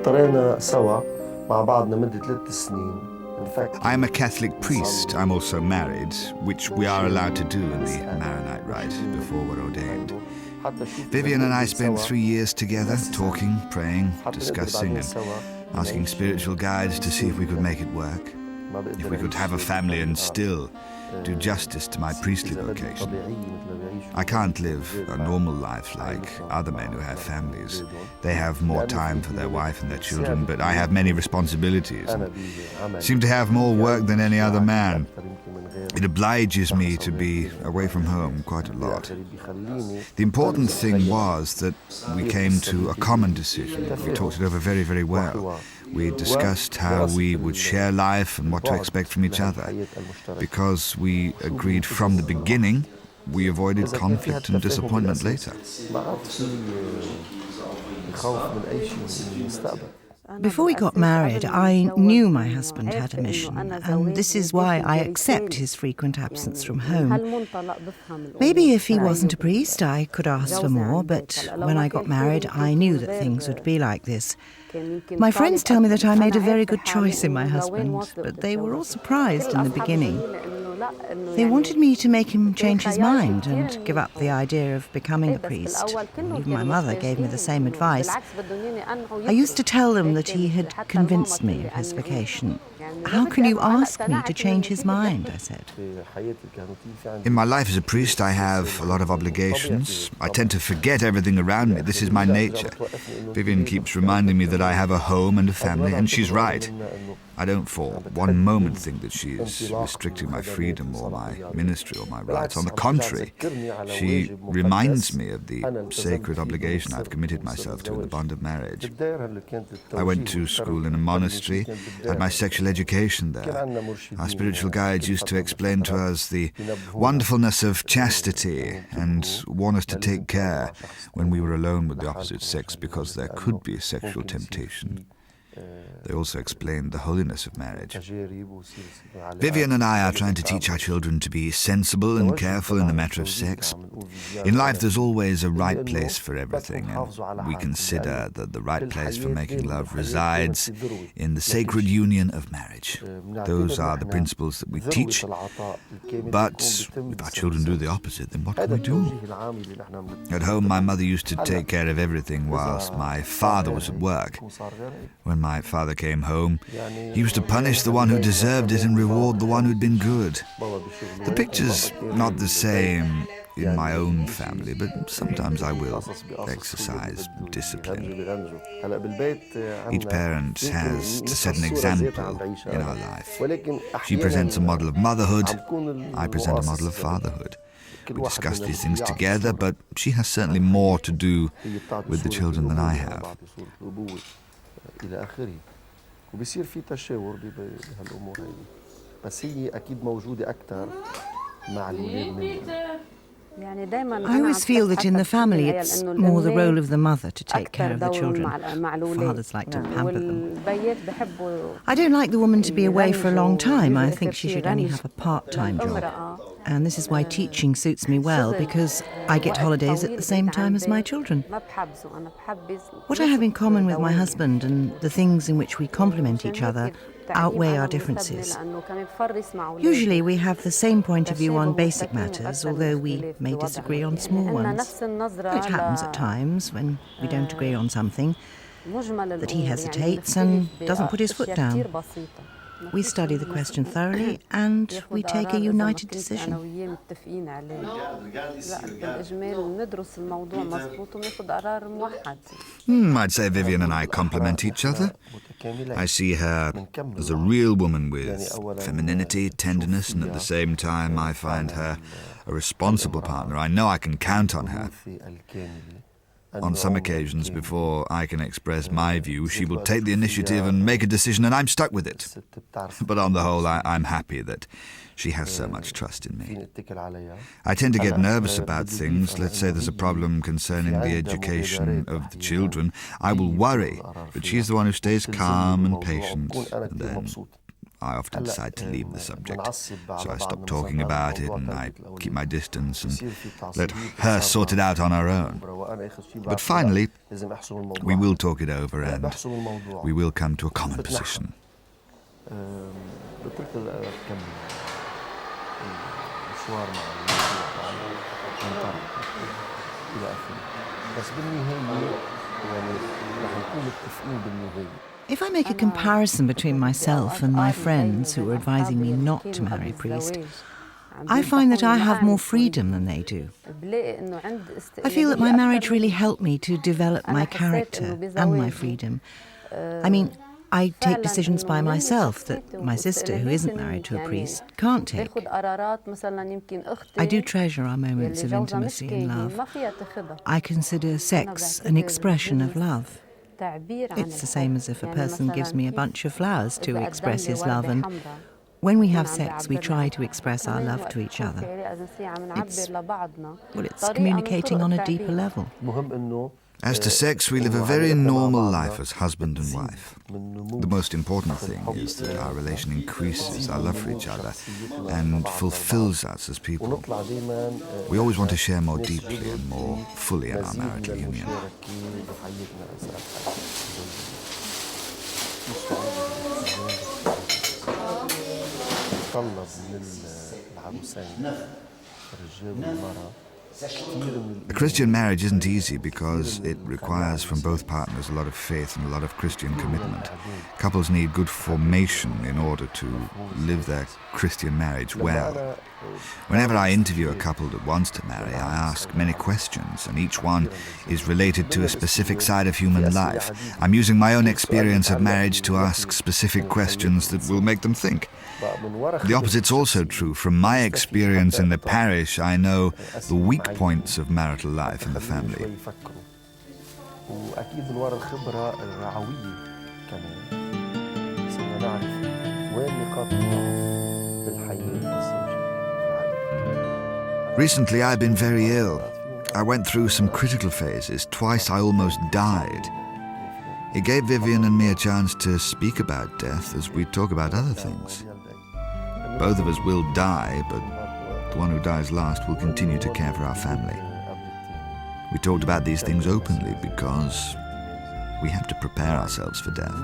I am a Catholic priest. I'm also married, which we are allowed to do in the Maronite rite before we're ordained. Viviane and I spent 3 years together, talking, praying, discussing, and asking spiritual guides to see if we could make it work. If we could have a family and still do justice to my priestly vocation. I can't live a normal life like other men who have families. They have more time for their wife and their children, but I have many responsibilities and seem to have more work than any other man. It obliges me to be away from home quite a lot. The important thing was that we came to a common decision. We talked it over very, very well. We discussed how we would share life and what to expect from each other. Because we agreed from the beginning, we avoided conflict and disappointment later. Before we got married, I knew my husband had a mission, and this is why I accept his frequent absence from home. Maybe if he wasn't a priest, I could ask for more, but when I got married, I knew that things would be like this. My friends tell me that I made a very good choice in my husband, but they were all surprised in the beginning. They wanted me to make him change his mind and give up the idea of becoming a priest. Even my mother gave me the same advice. I used to tell them that he had convinced me of his vocation. How can you ask me to change his mind, I said. In my life as a priest, I have a lot of obligations. I tend to forget everything around me. This is my nature. Viviane keeps reminding me that I have a home and a family, and she's right. I don't for one moment think that she's restricting my freedom or my ministry or my rights. On the contrary, she reminds me of the sacred obligation I've committed myself to in the bond of marriage. I went to school in a monastery, had my sexual education there. Our spiritual guides used to explain to us the wonderfulness of chastity and warn us to take care when we were alone with the opposite sex because there could be sexual temptation. They also explained the holiness of marriage. Viviane and I are trying to teach our children to be sensible and careful in the matter of sex. In life there's always a right place for everything, and we consider that the right place for making love resides in the sacred union of marriage. Those are the principles that we teach, but if our children do the opposite, then what can we do? At home my mother used to take care of everything whilst my father was at work. When my father came home, he used to punish the one who deserved it and reward the one who'd been good. The picture's not the same in my own family, but sometimes I will exercise discipline. Each parent has to set an example in our life. She presents a model of motherhood, I present a model of fatherhood. We discuss these things together, but she has certainly more to do with the children than I have. إلى آخره وبيصير في تشاور بهالأمور هذه بس هي أكيد موجودة أكثر مع الأولاد منها. I always feel that in the family it's more the role of the mother to take care of the children. Fathers like to pamper them. I don't like the woman to be away for a long time. I think she should only have a part-time job. And this is why teaching suits me well, because I get holidays at the same time as my children. What I have in common with my husband and the things in which we complement each other outweigh our differences. Usually we have the same point of view on basic matters, although we may disagree on small ones. It happens at times when we don't agree on something, that he hesitates and doesn't put his foot down. We study the question thoroughly and we take a united decision. I'd say Viviane and I complement each other. I see her as a real woman with femininity, tenderness, and at the same time I find her a responsible partner. I know I can count on her. On some occasions, before I can express my view, she will take the initiative and make a decision, and I'm stuck with it. But on the whole, I'm happy that she has so much trust in me. I tend to get nervous about things. Let's say there's a problem concerning the education of the children. I will worry, but she's the one who stays calm and patient. And then I often decide to leave the subject. So I stop talking about it and I keep my distance and let her sort it out on her own. But finally, we will talk it over and we will come to a common position. If I make a comparison between myself and my friends who are advising me not to marry a priest, I find that I have more freedom than they do. I feel that my marriage really helped me to develop my character and my freedom. I mean, I take decisions by myself that my sister, who isn't married to a priest, can't take. I do treasure our moments of intimacy and love. I consider sex an expression of love. It's the same as if a person gives me a bunch of flowers to express his love, and when we have sex, we try to express our love to each other. It's communicating on a deeper level. As to sex, we live a very normal life as husband and wife. The most important thing is that our relation increases our love for each other and fulfills us as people. We always want to share more deeply and more fully in our marital union. A Christian marriage isn't easy because it requires from both partners a lot of faith and a lot of Christian commitment. Couples need good formation in order to live their Christian marriage well. Whenever I interview a couple that wants to marry, I ask many questions, and each one is related to a specific side of human life. I'm using my own experience of marriage to ask specific questions that will make them think. The opposite's also true. From my experience in the parish, I know the weak points of marital life in the family. Recently, I've been very ill. I went through some critical phases. Twice I almost died. It gave Viviane and me a chance to speak about death as we talk about other things. Both of us will die, but the one who dies last will continue to care for our family. We talked about these things openly because we have to prepare ourselves for death.